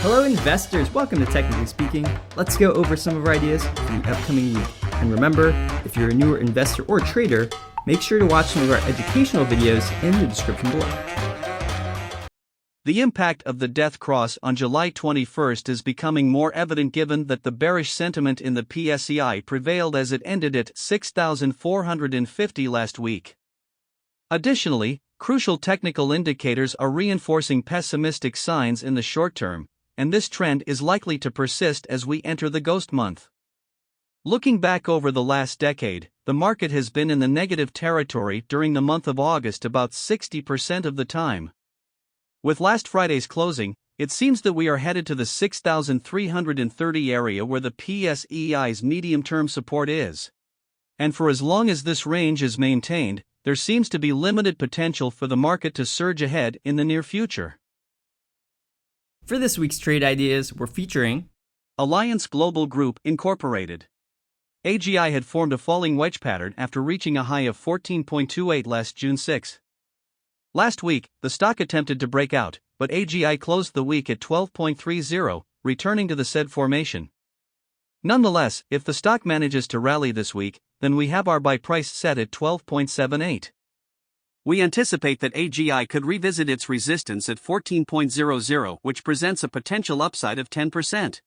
Hello investors, welcome to Technically Speaking. Let's go over some of our ideas for the upcoming week. And remember, if you're a newer investor or trader, make sure to watch some of our educational videos in the description below. The impact of the death cross on July 21st is becoming more evident given that the bearish sentiment in the PSEI prevailed as it ended at 6,450 last week. Additionally, crucial technical indicators are reinforcing pessimistic signs in the short term, and this trend is likely to persist as we enter the ghost month. Looking back over the last decade, the market has been in the negative territory during the month of August about 60% of the time. With last Friday's closing, it seems that we are headed to the 6,330 area where the PSEI's medium-term support is. And for as long as this range is maintained, there seems to be limited potential for the market to surge ahead in the near future. For this week's trade ideas, we're featuring Alliance Global Group Incorporated. AGI had formed a falling wedge pattern after reaching a high of 14.28 last June 6. Last week, the stock attempted to break out, but AGI closed the week at 12.30, returning to the said formation. Nonetheless, if the stock manages to rally this week, then we have our buy price set at 12.78. We anticipate that AGI could revisit its resistance at 14.00, which presents a potential upside of 10%.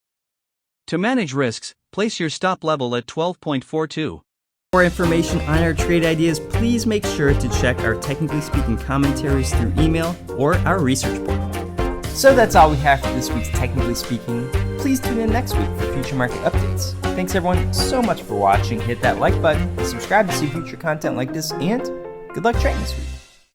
To manage risks, place your stop level at 12.42. For more information on our trade ideas, please make sure to check our Technically Speaking commentaries through email or our research board. So that's all we have for this week's Technically Speaking. Please tune in next week for future market updates. Thanks everyone so much for watching. Hit that like button, subscribe to see future content like this, and good luck trading this week.